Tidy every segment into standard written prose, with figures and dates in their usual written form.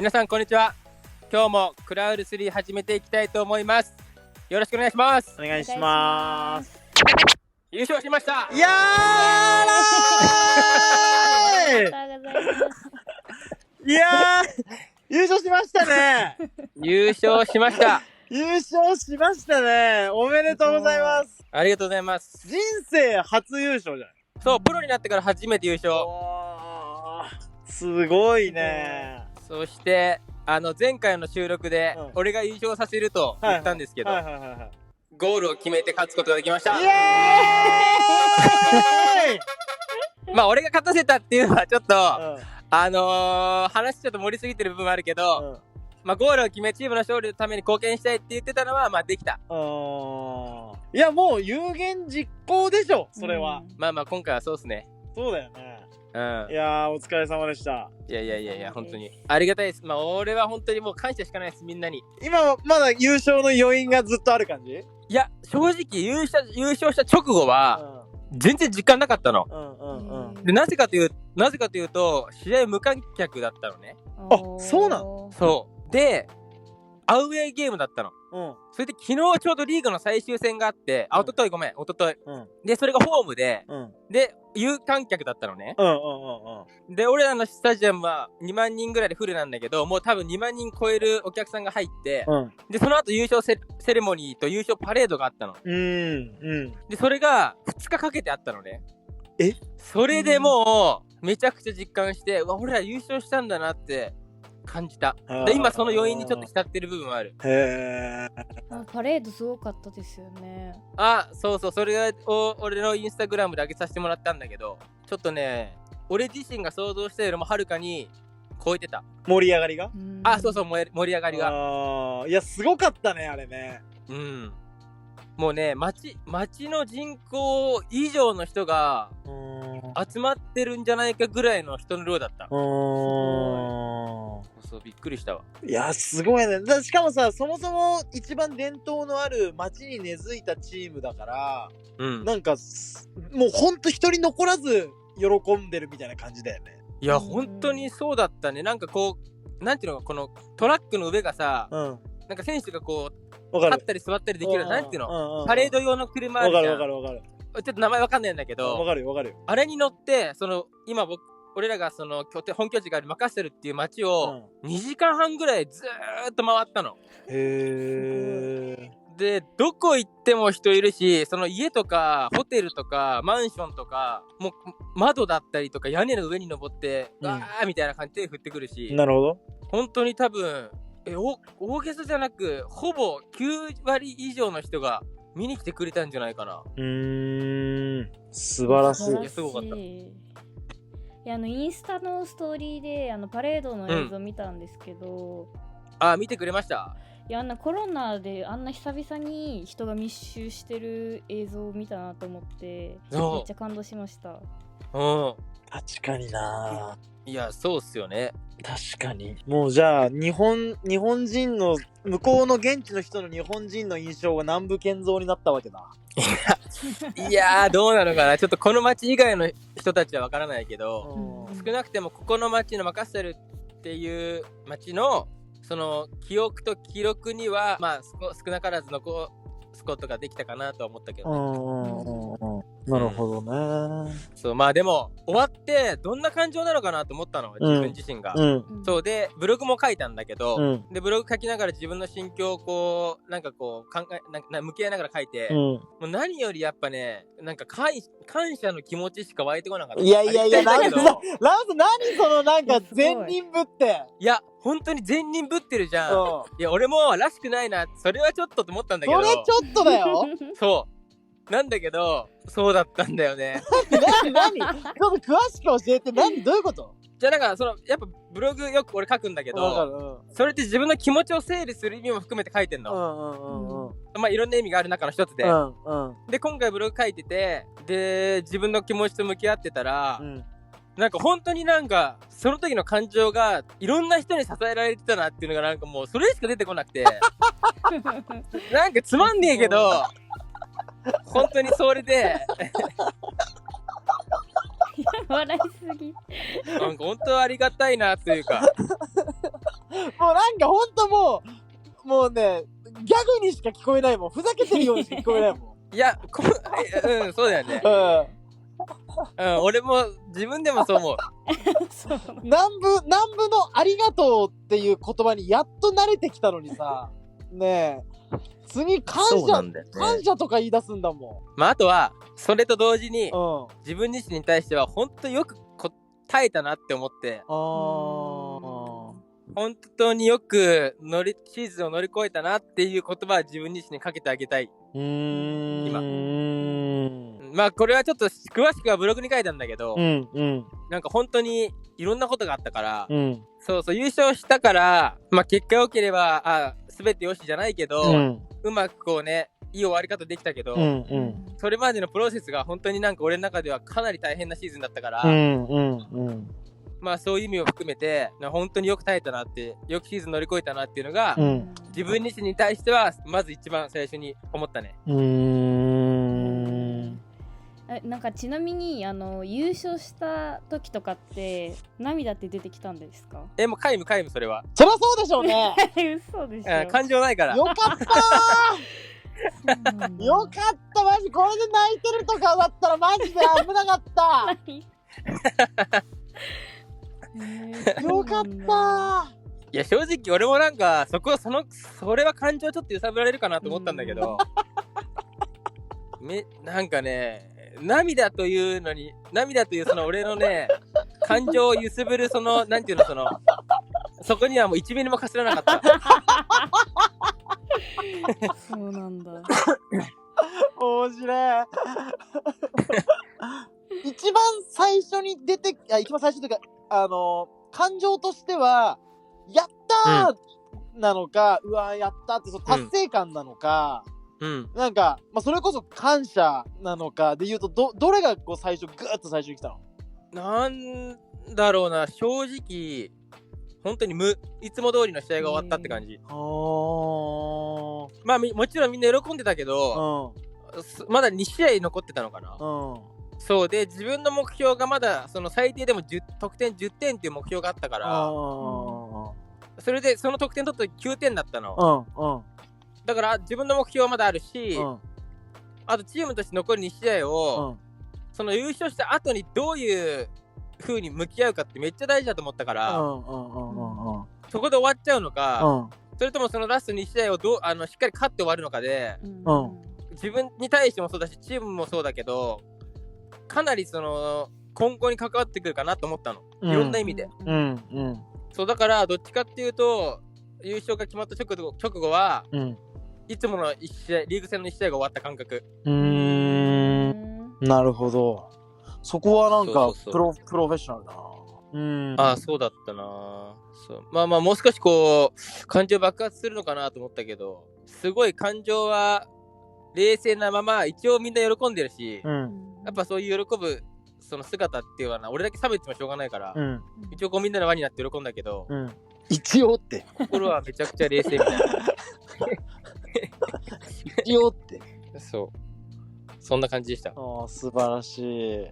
皆さんこんにちは。今日もクラウル3始めていきたいと思います。よろしくお願いします。お願いします。優勝しました。いやーいやー優勝しましたね。優勝しました優勝しましたね。おめでとうございます。ありがとうございます。人生初優勝じゃない。そう、プロになってから初めて優勝。すごいね。そして前回の収録で、俺が優勝させると言ったんですけど、ゴールを決めて勝つことができました。イエーイまあ俺が勝たせたっていうのはちょっと、話ちょっと盛りすぎてる部分もあるけど、まあゴールを決めチームの勝利のために貢献したいって言ってたのはまあできた。いやもう有言実行でしょそれは。まあまあ今回はそうっすね。そうだよね。いやーお疲れ様でした。いや本当にありがたいです。まあ俺は本当にもう感謝しかないです。みんなに。今まだ優勝の余韻がずっとある感じ？いや正直優勝した直後は、全然時間なかったの。でなぜかというと試合無観客だったのね。あ、そうなの？そうでアウェーゲームだったの。それで昨日ちょうどリーグの最終戦があって、一昨日でそれがホームで、で有観客だったのね。で俺らのスタジアムは2万人ぐらいでフルなんだけど、もう多分2万人超えるお客さんが入って、でその後優勝セレモニーと優勝パレードがあったの。でそれが2日かけてあったのね。それでもうめちゃくちゃ実感して、俺ら優勝したんだなって感じた。で今その余韻にちょっと浸ってる部分はある。パレードすごかったですよね。そうそれを俺のインスタグラムで上げさせてもらったんだけど、ちょっとね俺自身が想像したよりもはるかに超えてた。盛り上がりが？そう盛り上がりが。いやすごかったねあれね。もうね町の人口以上の人が集まってるんじゃないかぐらいの人の量だった。そうびっくりしたわ。いやすごいね。しかもさ、そもそも一番伝統のある町に根付いたチームだから、なんかもうほんと一人残らず喜んでるみたいな感じだよね。いや本当にそうだったね。なんかこうなんていうの、このトラックの上がさ、なんか選手がこう立ったり座ったりできる、なんていうの、パレード用の車あるじゃん。わかる。ちょっと名前わかんないんだけど、わかるよ。あれに乗って今俺らがその本拠地があるマカッセルっていう街を2時間半ぐらいずーっと回ったの。でどこ行っても人いるし、その家とかホテルとかマンションとかもう窓だったりとか屋根の上に登ってわーみたいな感じで手振ってくるし。なるほど。本当に多分大げさじゃなくほぼ9割以上の人が見に来てくれたんじゃないかな。素晴らしい。いやすごかった。いやインスタのストーリーでパレードの映像見たんですけど、見てくれました？いやコロナであんな久々に人が密集してる映像を見たなと思ってめっちゃ感動しました。確かにな。いやそうっすよね。確かに。もうじゃあ日本人の向こうの現地の人の日本人の印象が南部健三になったわけだ。いやどうなのかな。ちょっとこの町以外の人たちはわからないけど、少なくてもここの町のマカッセルっていう町のその記憶と記録にはまあ少なからず残すことができたかなと思ったけどね。なるほどね。そうまあでも終わってどんな感情なのかなと思ったの、自分自身が。そうでブログも書いたんだけど、でブログ書きながら自分の心境をこうなんかこう向き合いながら書いて、もう何よりやっぱねなんか感謝の気持ちしか湧いてこなかった。いや何そのなんか善人ぶって。いや本当に善人ぶってるじゃん。いや俺もらしくないな、それはちょっとと思ったんだけど。それちょっとだよ。そうなんだけどそうだったんだよね。何ちょっと詳しく教えて。どういうこと？じゃあなんかやっぱブログよく俺書くんだけど、それって自分の気持ちを整理する意味も含めて書いてんの。まあいろんな意味がある中の一つで、で今回ブログ書いてて、で自分の気持ちと向き合ってたら、なんか本当になんかその時の感情がいろんな人に支えられてたなっていうのがなんかもうそれしか出てこなくてなんかつまんねえけど本当にそれで笑いすぎ。なんか本当ありがたいなというかもなんかほんともうね、ギャグにしか聞こえないもん。ふざけてるようにしか聞こえないもん。いや、そうだよね。俺も自分でもそう思う。南部のありがとうっていう言葉にやっと慣れてきたのにさ、ねえ、次感謝とか言い出すんだもん。まああとはそれと同時に、自分自身に対しては本当よく耐えたなって思って、本当によくシーズンを乗り越えたなっていう言葉は自分自身にかけてあげたい。今。まあこれはちょっと詳しくはブログに書いたんだけど、なんか本当にいろんなことがあったから、そう優勝したから、まあ結果良ければ全てよしじゃないけど、うまくこうね、いい終わり方できたけど、それまでのプロセスが本当になんか俺の中ではかなり大変なシーズンだったから、まあそういう意味を含めて本当によく耐えたなって、よくシーズン乗り越えたなっていうのが、自分自身に対してはまず一番最初に思ったね。なんかちなみに優勝した時とかって涙って出てきたんですか？もう皆無それは。そりゃそうでしょうね。嘘でしょ。感情ないから。よかったー。よかったマジ、これで泣いてるとかだったらマジで危なかった。よかったー。いや正直俺もなんかそれは感情ちょっと揺さぶられるかなと思ったんだけど、なんかね、涙というその俺のね感情を揺すぶるなんていうのそこにはもう1ミリもかすらなかった。そうなんだ。面白い。一番最初にというか感情としてはやったーなのか、うわーやったーって達成感なのか、なんか、まあ、それこそ感謝なのかで言うとどれがこう最初グーッと最初に来たの？なんだろうな、正直本当にいつも通りの試合が終わったって感じ。まあもちろんみんな喜んでたけど、まだ2試合残ってたのかな。そうで自分の目標がまだ最低でも得点10点っていう目標があったから、それでその得点取った時9点だったの。だから自分の目標はまだあるし、あとチームとして残り2試合を、その優勝した後にどういう風に向き合うかってめっちゃ大事だと思ったから、そこで終わっちゃうのか、それともそのラスト2試合をしっかり勝って終わるのかで、自分に対してもそうだしチームもそうだけど、かなり今後に関わってくるかなと思ったの、いろんな意味で。そうだからどっちかっていうと優勝が決まった直後は、いつものリーグ戦の1試合が終わった感覚。なるほど。そこはなんかプロフェッショナルだな。そうだったな。そうまあもう少しこう感情爆発するのかなと思ったけど、すごい感情は冷静なまま一応みんな喜んでるし、やっぱそういう喜ぶその姿っていうのは俺だけ冷めてもしょうがないから、一応こうみんなの輪になって喜んだけど、一応って心はめちゃくちゃ冷静みたいな。一応ってそんな感じでした。素晴らしい。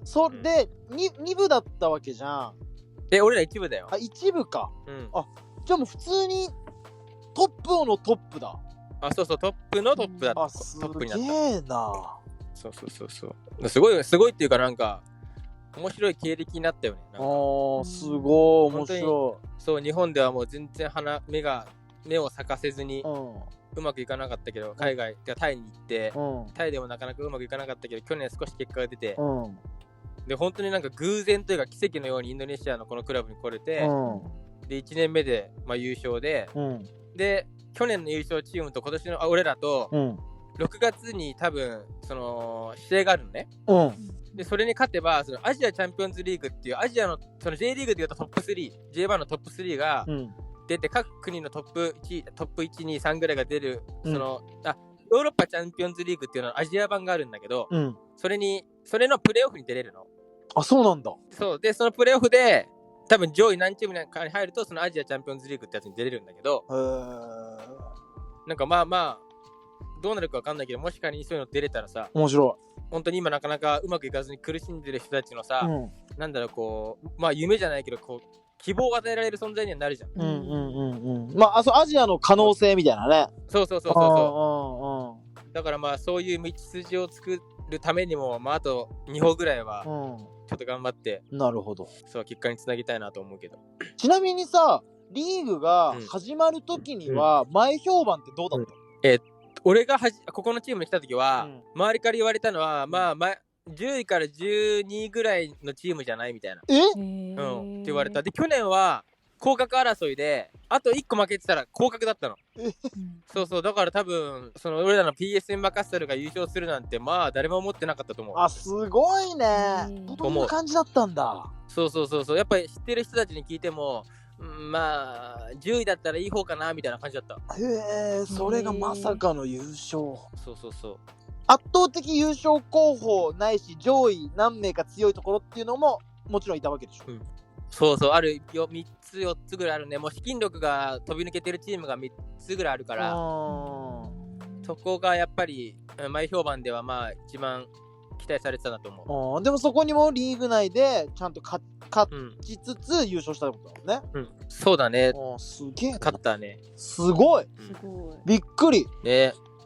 それで2部だったわけじゃん。俺ら1部だよ。1部か。じゃあもう普通にトップオのトップだ。そうトップのトップだった。すげえな。そうすごいっていうかなんか面白い経歴になったよね。すごい面白い。そう日本ではもう全然目を咲かせずに、うまくいかなかったけど、海外タイに行って、タイでもなかなかうまくいかなかったけど、去年少し結果が出て、で本当になんか偶然というか奇跡のようにインドネシアのこのクラブに来れて、で1年目で、優勝で、で去年の優勝チームと今年の俺らと、6月に多分その試合があるのね。でそれに勝てばそのアジアチャンピオンズリーグっていうアジアのその J リーグでいうとトップ3、J1 のトップ3が出て、各国のトップ1、2、3ぐらいが出る、ヨーロッパチャンピオンズリーグっていうのはアジア版があるんだけど、それのプレーオフに出れるの。そうなんだ。そうでそのプレーオフで多分上位何チームかに入るとそのアジアチャンピオンズリーグってやつに出れるんだけど、なんかまあどうなるか分かんないけど、もし仮にそういうの出れたらさ、面白い。本当に今なかなかうまくいかずに苦しんでる人たちのさ、なんだろうこう夢じゃないけどこう希望を与えられる存在にはなるじゃん。まあアジアの可能性みたいなね。そう。だからまあそういう道筋を作るためにも、まああと2歩ぐらいはちょっと頑張って、なるほど。そう結果につなぎたいなと思うけど。ちなみにさ、リーグが始まる時には前評判ってどうだったの？俺がここのチームに来た時は、周りから言われたのは、まあ10位から12位ぐらいのチームじゃないみたいな。って言われた。で、去年は降格争いで、あと1個負けてたら降格だったの。そう。だから多分、俺らの PSM マカスタルが優勝するなんて、まあ誰も思ってなかったと思う。あ、すごいね。そんな感じだったんだ。そう。やっぱり知ってる人たちに聞いても、まあ10位だったらいい方かなみたいな感じだった。へえ、それがまさかの優勝。そう。圧倒的優勝候補ないし上位何名か強いところっていうのももちろんいたわけでしょ。そうあるよ、3つ4つぐらいあるね。もう資金力が飛び抜けてるチームが3つぐらいあるから、そこがやっぱり前評判ではまあ一番期待されてたなと思う。でもそこにもリーグ内でちゃんと勝ちつつ優勝したってことだもんね。そうだね。すげえ。勝ったね。すごい。びっくり。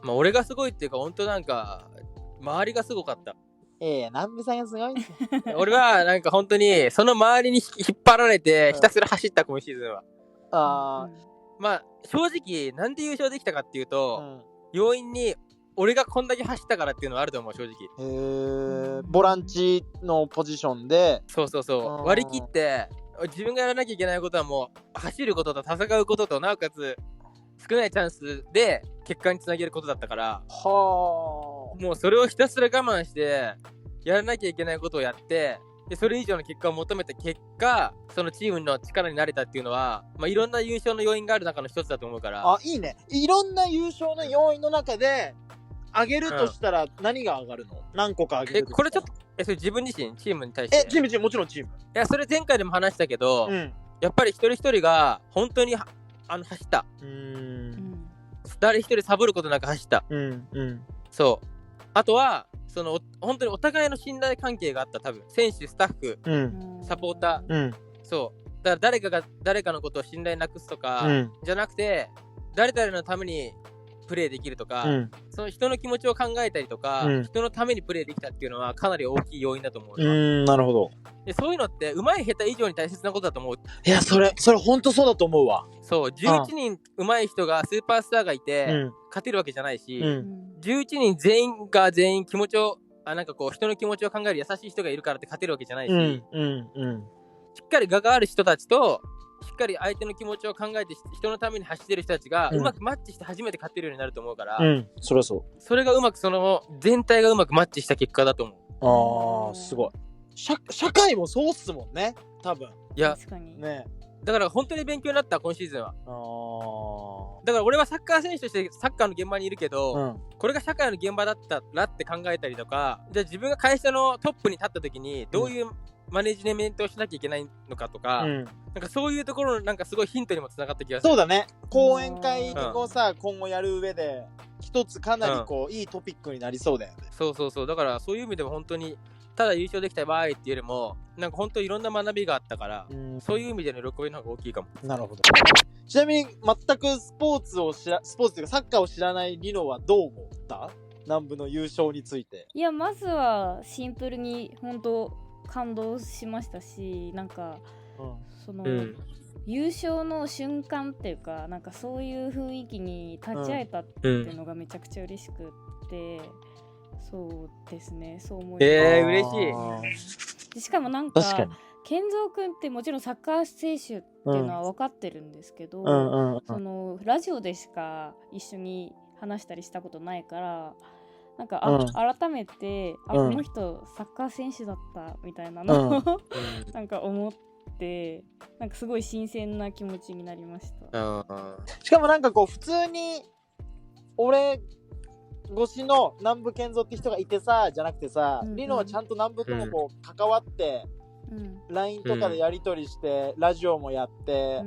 まあ俺がすごいっていうか、ほんとなんか周りがすごかった。南部さんがすごい。俺はなんか本当にその周りに引っ張られてひたすら走った今シーズンは。まあ正直なんで優勝できたかっていうと、要因に俺がこんだけ走ったからっていうのはあると思う、正直。ボランチのポジションで。そう割り切って自分がやらなきゃいけないことはもう走ることと戦うことと、なおかつ少ないチャンスで結果につなげることだったから、もうそれをひたすら我慢してやらなきゃいけないことをやって、でそれ以上の結果を求めた結果、そのチームの力になれたっていうのは、まあ、いろんな優勝の要因がある中の一つだと思うから。いいね。いろんな優勝の要因の中で上げるとしたら何が上がるの？何個か上げる。これちょっとそれ自分自身チームに対して。チームもちろんチーム。いや、それ前回でも話したけど、やっぱり一人一人が本当に走った。誰一人サボることなく走った。そう。あとは本当にお互いの信頼関係があった。多分選手、スタッフ、サポーター、そうだから誰かが誰かのことを信頼なくすとか、じゃなくて誰々のためにプレーできるとか、その人の気持ちを考えたりとか、人のためにプレーできたっていうのはかなり大きい要因だと思う。なるほど。でそういうのって上手い下手以上に大切なことだと思う。いや、それ本当そうだと思うわ。そう、11人上手い人がスーパースターがいて、勝てるわけじゃないし、11人全員が全員気持ちをなんかこう人の気持ちを考える優しい人がいるからって勝てるわけじゃないし、しっかり我がある人たちとしっかり相手の気持ちを考えて人のために走ってる人たちがうまくマッチして初めて勝てるようになると思うから、それはそう。それがうまく全体がうまくマッチした結果だと思う。すごい。社会もそうっすもんね、多分。いや、確かにね。だから本当に勉強になった、今シーズンは。だから俺はサッカー選手としてサッカーの現場にいるけど、これが社会の現場だったらって考えたりとか、じゃあ自分が会社のトップに立った時にどういうマネジメントをしなきゃいけないのかとか、なんかそういうところのなんかすごいヒントにもつながった気がする。そうだね。講演会をさ、今後やる上で一つかなりいいトピックになりそうだよね。そうだからそういう意味でも本当にただ優勝できた場合っていうよりも、なんか本当いろんな学びがあったから、そういう意味での喜びの方が大きいかも。なるほど。ちなみに全くスポーツというかサッカーを知らないリノはどう思った？南部の優勝について。いや、まずはシンプルに本当感動しましたし、なんか、優勝の瞬間っていうか、なんかそういう雰囲気に立ち会えたっていうのがめちゃくちゃ嬉しくって、そうですね、そう思います。嬉しい。しかもなんか健三君ってもちろんサッカー選手っていうのは分かってるんですけど、ラジオでしか一緒に話したりしたことないから、なんか改めてこの人サッカー選手だったみたいなのをなんか思って、なんかすごい新鮮な気持ちになりました。しかもなんかこう普通に俺越しの南部健三って人がいてさじゃなくてさ、リノはちゃんと南部ともこう関わって、LINE とかでやり取りして、ラジオもやって、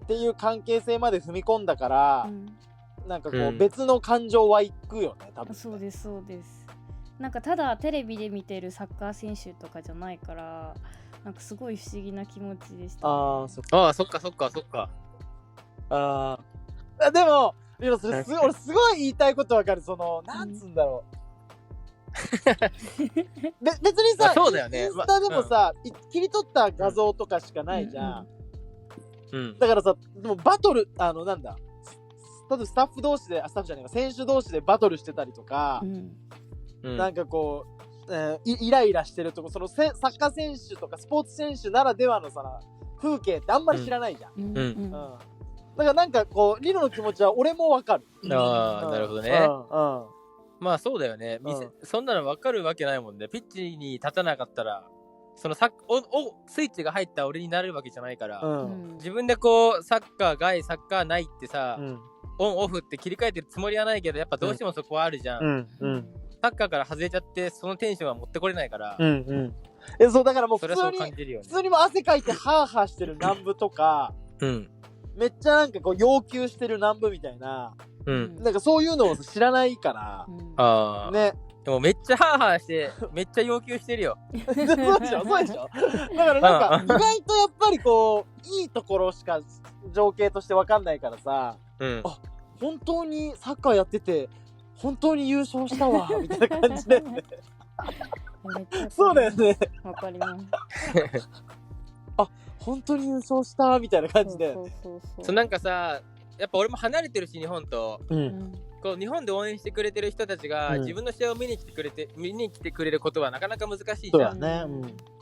っていう関係性まで踏み込んだから、なんかこう別の感情はいくよね、多分。そうです。なんかただテレビで見てるサッカー選手とかじゃないから、なんかすごい不思議な気持ちでした、ああ、そっかそっかそっか。でも俺すごい言いたいことわかる。そのなんつうんだろう。別にさ、そうだよね。インスタでもさ、切り取った画像とかしかないじゃん。だからさ、でもバトルなんだ。例えばスタッフ同士で、スタッフじゃないか、選手同士でバトルしてたりとか、なんかこう、イライラしてるとこ、そのサッカー選手とかスポーツ選手ならではのさ、風景ってあんまり知らないじゃん。だからなんかこう、リノの気持ちは俺もわかる。ああ、なるほどね。まあそうだよね。そんなの分かるわけないもんね。ピッチに立たなかったら、そのスイッチが入った俺になれるわけじゃないから、自分でこうサッカー外サッカーないってさ、オンオフって切り替えてるつもりはないけど、やっぱどうしてもそこはあるじゃん。サッカーから外れちゃってそのテンションは持ってこれないから。そうだからもう普通にも汗かいてハーハーしてる南部とか、めっちゃなんかこう要求してる南部みたいな、なんかそういうのを知らないから、ね。でもめっちゃハーハーしてめっちゃ要求してるよ。そうでしょ。だからなんか意外とやっぱりこういいところしか情景として分かんないからさ、あ、本当にサッカーやってて本当に優勝したわみたいな感じでそうだよね。わかります。あ、本当に優勝したみたいな感じで。そうなんかさ、やっぱ俺も離れてるし日本と、こう日本で応援してくれてる人たちが、自分の試合を見に来てくれることはなかなか難しいじゃん。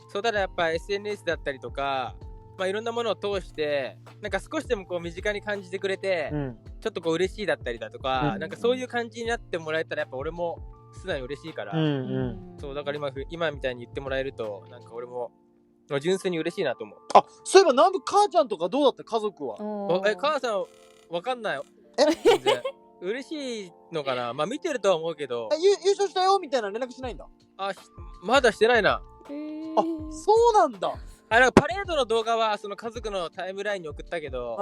そうだからやっぱ SNS だったりとか、まあいろんなものを通してなんか少しでもこう身近に感じてくれて、ちょっとこう嬉しいだったりだとか、なんかそういう感じになってもらえたらやっぱ俺も素直に嬉しいから、そうだから今みたいに言ってもらえるとなんか俺も純粋に嬉しいなと思う。あ、そういえば南部母ちゃんとかどうだった？家族は。母さんわかんない。嬉しいのかな。まあ見てるとは思うけど。優勝したよみたいな連絡しないんだ。まだしてないな。あ、そうなんだ。なんかパレードの動画はその家族のタイムラインに送ったけど、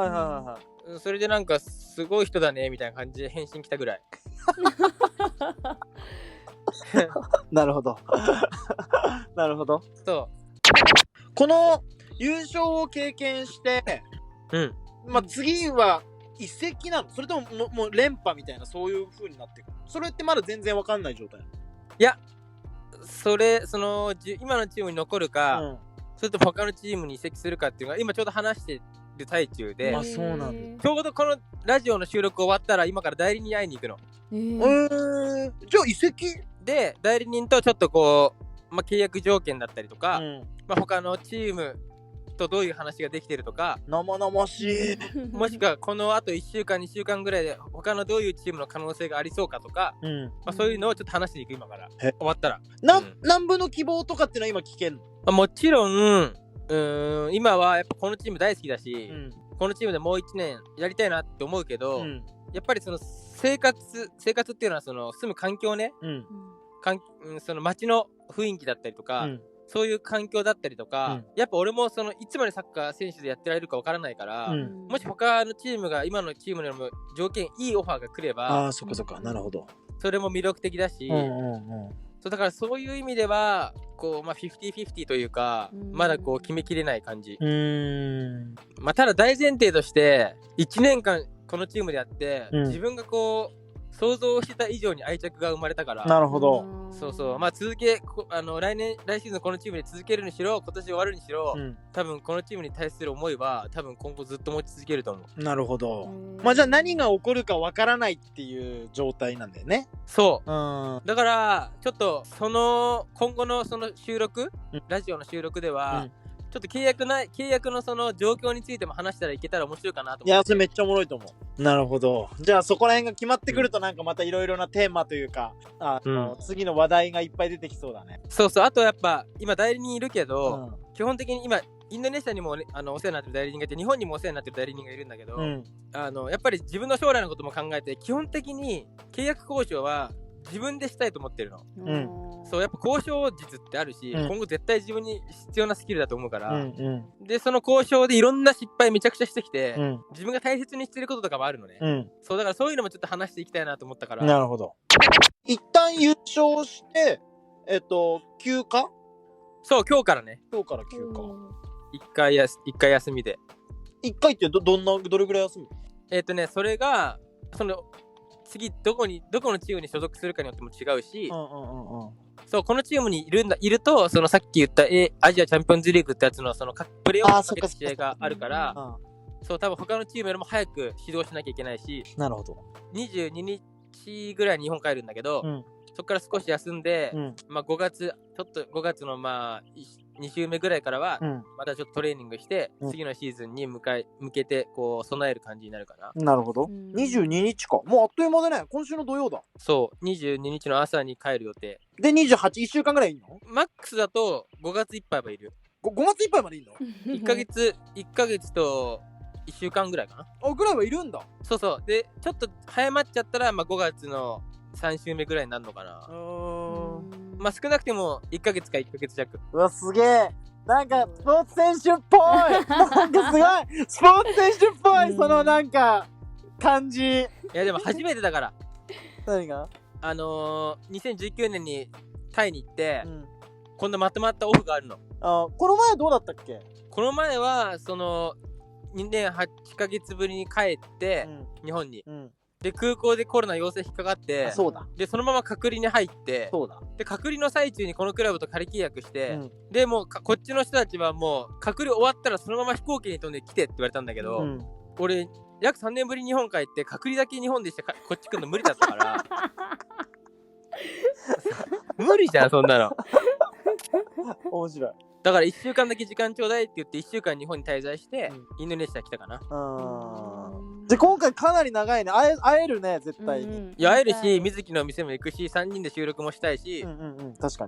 それでなんかすごい人だねみたいな感じで返信来たぐらい。なるほど。なるほど。そう。この優勝を経験して、まあ次は移籍なの？それともう連覇みたいなそういう風になってくる？それってまだ全然わかんない状態？いや、その今のチームに残るか、それと他のチームに移籍するかっていうのが今ちょうど話してる最中で、そうなんだ。ちょうどこのラジオの収録終わったら今から代理人に会いに行くの。じゃあ移籍で代理人とちょっとこう、まあ、契約条件だったりとか、まあ、他のチームとどういう話ができてるとか、生々しいもしくはこのあと1週間2週間ぐらいで他のどういうチームの可能性がありそうかとか、まあ、そういうのをちょっと話しに行く今から終わったら。南部の希望とかってのは今聞けんの？もちろん今はやっぱこのチーム大好きだし、このチームでもう1年やりたいなって思うけど、やっぱりその生活っていうのはその住む環境ね、その街の雰囲気だったりとか、そういう環境だったりとか、やっぱ俺もそのいつまでサッカー選手でやってられるかわからないから、もし他のチームが今のチームよりも条件いいオファーが来れば、そっかなるほど。それも魅力的だし、そうだからそういう意味ではこう、まあ、50-50というか、まだこう決めきれない感じ。まあ、ただ大前提として1年間このチームでやって、自分がこう想像してた以上に愛着が生まれたから。なるほど。まあ来シーズンこのチームで続けるにしろ今年終わるにしろ、多分このチームに対する思いは多分今後ずっと持ち続けると思う。なるほど。まあじゃあ何が起こるかわからないっていう状態なんだよね。そう。だからちょっと今後のその収録、ラジオの収録では、ちょっと契約のその状況についても話したらいけたら面白いかなと思って。いや、それめっちゃおもろいと思う。なるほど。じゃあそこら辺が決まってくるとなんかまたいろいろなテーマというか、次の話題がいっぱい出てきそうだね。そうそう。あとやっぱ今代理人いるけど、基本的に今インドネシアにも、ね、お世話になってる代理人がいて、日本にもお世話になってる代理人がいるんだけど、やっぱり自分の将来のことも考えて基本的に契約交渉は自分でしたいと思ってるの。そうやっぱ交渉術ってあるし、今後絶対自分に必要なスキルだと思うから、でその交渉でいろんな失敗めちゃくちゃしてきて、自分が大切にしてることとかもあるのね。そうだからそういうのもちょっと話していきたいなと思ったから。なるほど。一旦優勝して休暇そう、今日からね。今日から休暇。一回休みで。一回ってどれぐらい休む？それが、次どこのチームに所属するかによっても違うし、そう、このチームにいると、さっき言ったアジアチャンピオンズリーグってやつのプレーオフのかけた試合があるから、そう、多分他のチームよりも早く始動しなきゃいけないし、なるほど。22日ぐらいに日本帰るんだけど、そこから少し休んで、5月の2週目ぐらいからは、またちょっとトレーニングして、次のシーズンに向けてこう備える感じになるかな。なるほど。22日か。もうあっという間でね、今週の土曜だ。そう、22日の朝に帰る予定。で、28、1週間ぐらいいんの？マックスだと5月いっぱいはいる。5月いっぱいまでいんの？ 1ヶ月と1週間ぐらいかな。ぐらいはいるんだ。そうそう。で、ちょっと早まっちゃったら、5月の3週目ぐらいになるのかな。少なくても1ヶ月か1ヶ月弱。うわ、すげえ。なんかスポーツ選手っぽい。なんかすごいスポーツ選手っぽい、そのなんか感じ。いやでも初めてだから。何が？2019年にタイに行って、今度まとまったオフがあるの。この前はどうだったっけ？この前は2年8ヶ月ぶりに帰って、日本に。で、空港でコロナ陽性引っかかって、そうだ。で、そのまま隔離に入って、そうだ。で、隔離の最中にこのクラブと仮契約して、で、もうこっちの人たちはもう、隔離終わったらそのまま飛行機に飛んで来てって言われたんだけど、俺、約3年ぶりに日本帰って、隔離だけ日本でしてこっち来るの無理だったから、無理じゃん、そんなの。面白い。だから1週間だけ時間ちょうだいって言って1週間日本に滞在して、インドネシア来たかな。で、今回かなり長いね。会えるね、絶対に。いや、会えるし、水木の店も行くし、3人で収録もしたいし、確か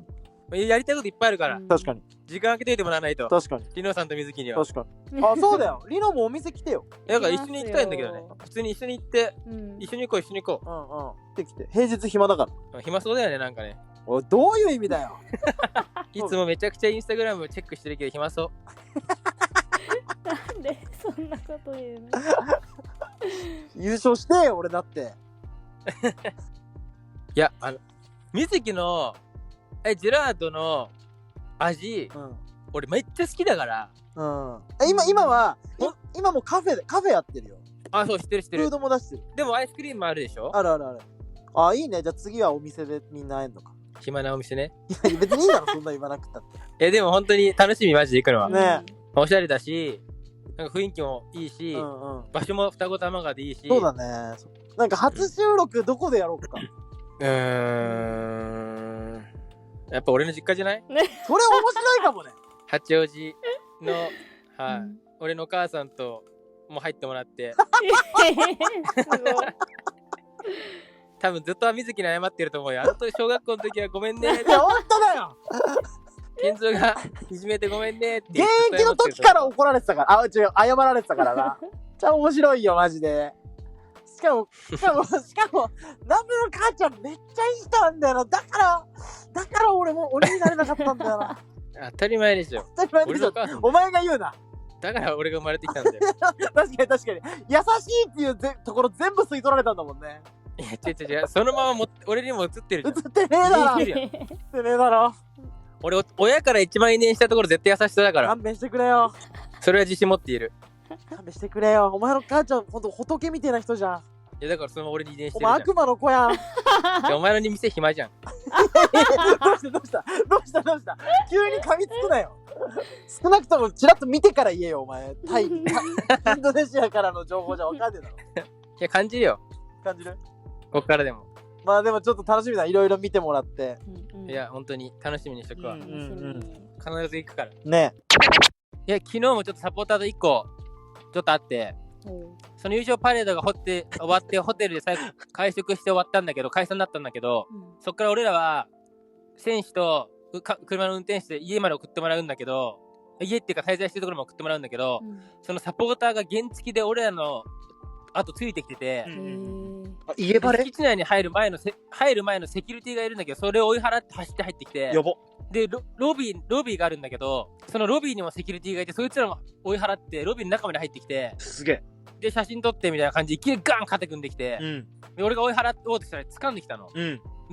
に。やりたいこといっぱいあるから。確かに。時間空けておいてもらわないと。確かに。リノさんと水木には。確かに。そうだよ。リノもお店来てよ。だから一緒に行きたいんだけどね。普通に一緒に行って、一緒に行こう。来て。平日暇だから。暇そうだよね、なんかね。おい、どういう意味だよ。いつもめちゃくちゃインスタグラムチェックしてるけど暇そう。なんでそんなこと言うの？優勝してよ、俺だって。いや、水木のジェラートの味、俺めっちゃ好きだから。今もカフェやってるよ。そう、知ってる。フードも出してる。でもアイスクリームもあるでしょ？ある。いいね。じゃあ次はお店でみんな会えんのか。暇なお店ね。いや、別にいいだろ、そんな言わなくたって。でも本当に楽しみ、マジで行くのは。ね。おしゃれだし、なんか雰囲気もいいし、場所も双子玉川でいいし。そうだね。なんか初収録どこでやろうか。やっぱ俺の実家じゃない？それ面白いかもね。八王子の、俺のお母さんとも入ってもらって。すごい。多分ずっと水木に謝ってると思うよ。小学校の時はごめんね。いや、本当だよ。健三がいじめてごめんねって。現役の時から怒られてたから。謝られてたからな。じゃあ面白いよ、マジで。しかも、ナブの母ちゃんめっちゃいい人なんだよな。だから俺になれなかったんだよな。当たり前でしょ。当たり前でしょ。お前が言うな。だから俺が生まれてきたんだよ。確かに。優しいっていうところ全部吸い取られたんだもんね。いや、違う。そのまま俺にも映ってるじゃん。映ってねえだろ。俺、親から1万円したところ絶対優しさだから。勘弁してくれよ。それは自信持っている。勘弁してくれよ。お前の母ちゃん、ほんと仏みたいな人じゃん。いや、だからそのまま俺に遺伝してるじゃん。お前悪魔の子やん。お前の店暇じゃん。どうした急に噛みつくなよ。少なくともチラッと見てから言えよ、お前。インドネシアからの情報じゃわかんねえだろ。いや、感じるよ。感じる？こっからでも。まあでもちょっと楽しみだ。いろいろ見てもらって。いや、本当に楽しみにしとくわ。必ず行くから。ねえ。いや、昨日もちょっとサポーターと1個、ちょっとあって、その優勝パレードが終わって、ホテルで最後、会食して終わったんだけど、解散だったんだけど、そっから俺らは、選手と車の運転手で家まで送ってもらうんだけど、家っていうか滞在してるところも送ってもらうんだけど、そのサポーターが原付で俺らの後ついてきてて、家バレ？敷地内に入る前のセキュリティがいるんだけど、それを追い払って走って入ってきて、やば。で、ロビーがあるんだけど、そのロビーにもセキュリティがいて、そいつらも追い払って、ロビーの中まで入ってきて、すげえ。で、写真撮ってみたいな感じで、いきなりガン肩組んできて、で俺が追い払おうとしたら掴んできたの。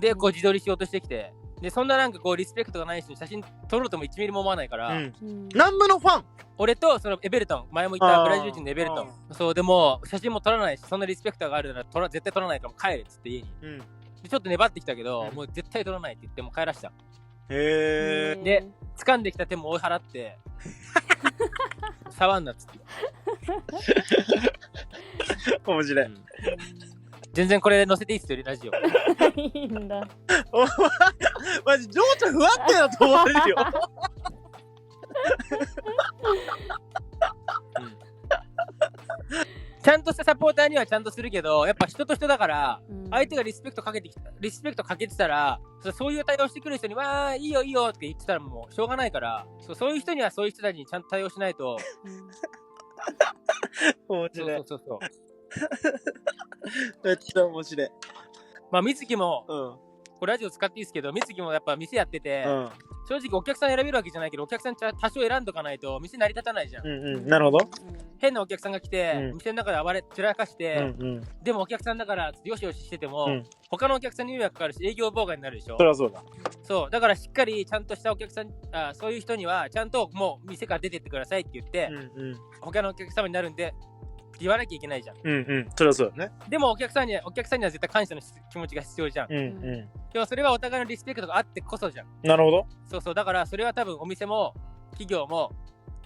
で、こう自撮りしようとしてきて、でそんななんかこうリスペクトがない人に写真撮ろうとも1ミリも思わないから、南部のファン俺とそのエベルトン、前も言ったブラジル人のエベルトン、そうでも写真も撮らないし、そんなリスペクトがあるなら絶対撮らないから帰れっつって家に、でちょっと粘ってきたけど、もう絶対撮らないって言ってもう帰らした。へえ。で掴んできた手も追い払って触んなっつって面白い、全然これ載せていいっすよラジオいいんだ。マジ情緒不安定だと思われるよちゃんとしたサポーターにはちゃんとするけど、やっぱ人と人だから、相手がリスペクトかけてたら、そういう対応してくる人にわーいいよいいよって言ってたらもうしょうがないから、そういう人にはそういう人たちにちゃんと対応しないと。面白い。そうめっちゃ面白い。まあ水木も、これラジオ使っていいですけど、水木もやっぱ店やってて、正直お客さん選べるわけじゃないけど、お客さん多少選んどかないと店成り立たないじゃん。なるほど。変なお客さんが来て、店の中で散らかして、でもお客さんだからよしよししてても、他のお客さんに迷惑かかるし営業妨害になるでしょ。そりゃそうだ。そうだからしっかりちゃんとしたお客さん、そういう人にはちゃんともう店から出てってくださいって言って、他のお客様になるんで言わなきゃいけないじゃん。そりゃそうだね。でもお客さんには絶対感謝の気持ちが必要じゃん。でもそれはお互いのリスペクトがあってこそじゃん。なるほど。そうだからそれは多分お店も企業も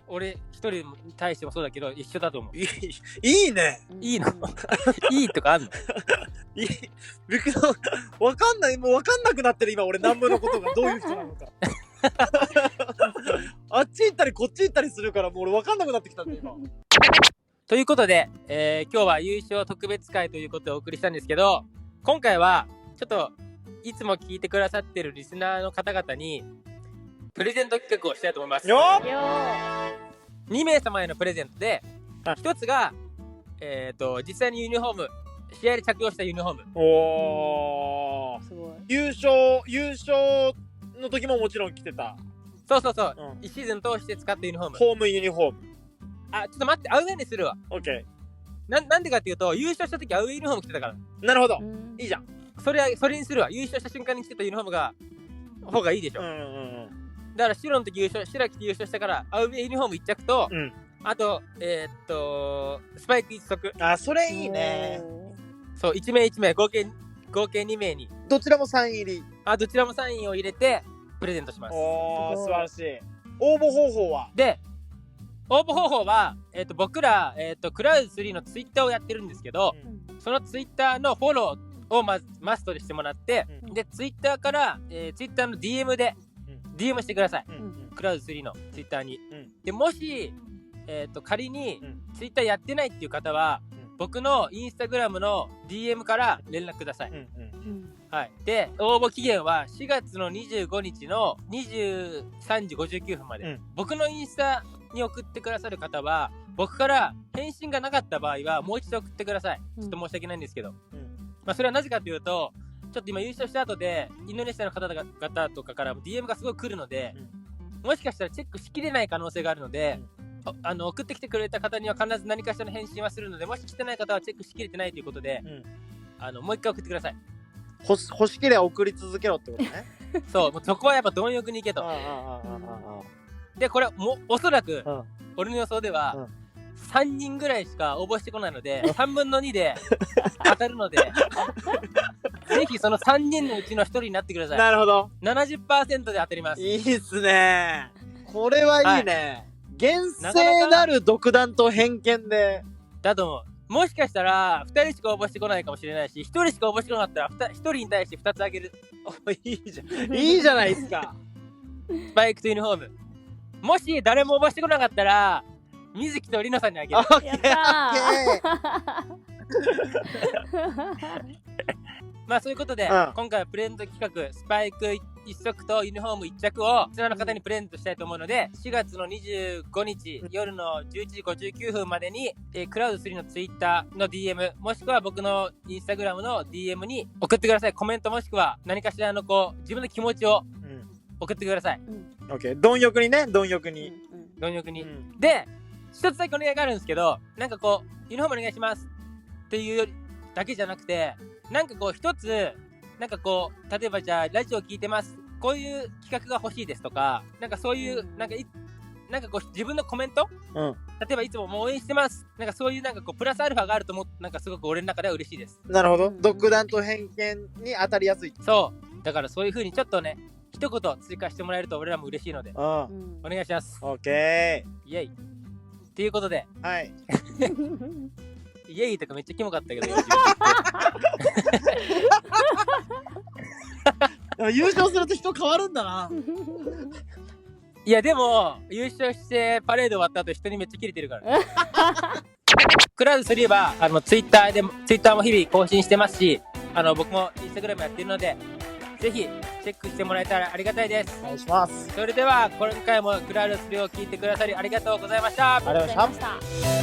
俺一人に対してもそうだけど一緒だと思う。いいね。いいのいいとかあんのいい。僕のわかんない、もうわかんなくなってる今俺南部のことがどういう人なのかあっち行ったりこっち行ったりするからもう俺わかんなくなってきたんだ今ということで、今日は優勝特別会ということでお送りしたんですけど、今回はちょっといつも聞いてくださってるリスナーの方々にプレゼント企画をしたいと思います。よっ2名様へのプレゼントで、1つが、実際にユニフォーム、試合で着用したユニフォーム。おー、すごい。優勝の時ももちろん着てた。そう、1シーズン通して使ったユニフォーム。ホームユニフォーム。ちょっと待って、アウェーにするわ。オッケー。なんでかっていうと、優勝した時アウェーユニフォーム着てたから。なるほど。いいじゃん。それにするわ。優勝した瞬間に着てたユニフォームが方がいいでしょ。だから白の時白着て優勝したからアウェーユニフォーム1着と、あとスパイク1足。それいいね。そう1名1名合計2名にどちらもサイン入り。どちらもサインを入れてプレゼントします。おー、素晴らしい。応募方法は僕らクラウド3のツイッターをやってるんですけど、そのツイッターのフォローをまずマストでしてもらって、でツイッターから、ツイッターの DM で、DM してください、クラウド3のツイッターに、でもし、仮に、ツイッターやってないっていう方は、僕のインスタグラムの DM から連絡ください、はい。で応募期限は4月の25日の23時59分まで、僕のインスタに送ってくださる方は僕から返信がなかった場合はもう一度送ってください。ちょっと申し訳ないんですけど、それはなぜかというと、ちょっと今優勝した後でインドネシアの方々とかから DM がすごい来るので、もしかしたらチェックしきれない可能性があるので、送ってきてくれた方には必ず何かしらの返信はするので、もし来てない方はチェックしきれてないということで、もう一回送ってください。欲しければ送り続けろってことねそう、もうそこはやっぱ貪欲にいけと。でこれもおそらく、俺の予想では、3人ぐらいしか応募してこないので3分の2で当たるのでぜひその3人のうちの1人になってください。なるほど。 70% で当たります。いいっすね。これはいいね、厳正なる独断と偏見でだと思う。もしかしたら2人しか応募してこないかもしれないし、1人しか応募してこなかったら1人に対して2つあげる。いいじゃないですかスパイクとユニフォーム。もし誰も応募してこなかったら水木とりのさんにあげる。やったまあそういうことで、今回はプレゼント企画スパイク1足とユニフォーム1着をこちらの方にプレゼントしたいと思うので、4月の25日夜の11時59分までに、クラウド3のツイッターの DM もしくは僕のインスタグラムの DM に送ってください。コメントもしくは何かしらの自分の気持ちを送ってください。OK。貪欲にね、貪欲に。で一つだけお願いがあるんですけど、なんかユニフォームお願いしますっていうだけじゃなくて、なんか一つなんか例えばじゃあラジオ聞いてますこういう企画が欲しいですとか、なんかそういう、なんかこう自分のコメント、例えばいつも応援してます。なんかそういうなんかこうプラスアルファがあるとなんかすごく俺の中では嬉しいです。なるほど。独断と偏見に当たりやすい。そう。だからそういう風にちょっとね、一言追加してもらえると俺らも嬉しいので、お願いします。オッケー。イエイ。っていうことで、はい。イエイとかめっちゃキモかったけど、優勝すると人変わるんだな。いやでも優勝してパレード終わった後人にめっちゃキレてるからね。クラウド3はツイッターも日々更新してますし、僕もインスタグラムやってるので、ぜひチェックしてもらえたらありがたいです。お願いします。それでは今回もクラウド3を聞いてくださりありがとうございました。ありがとうございました。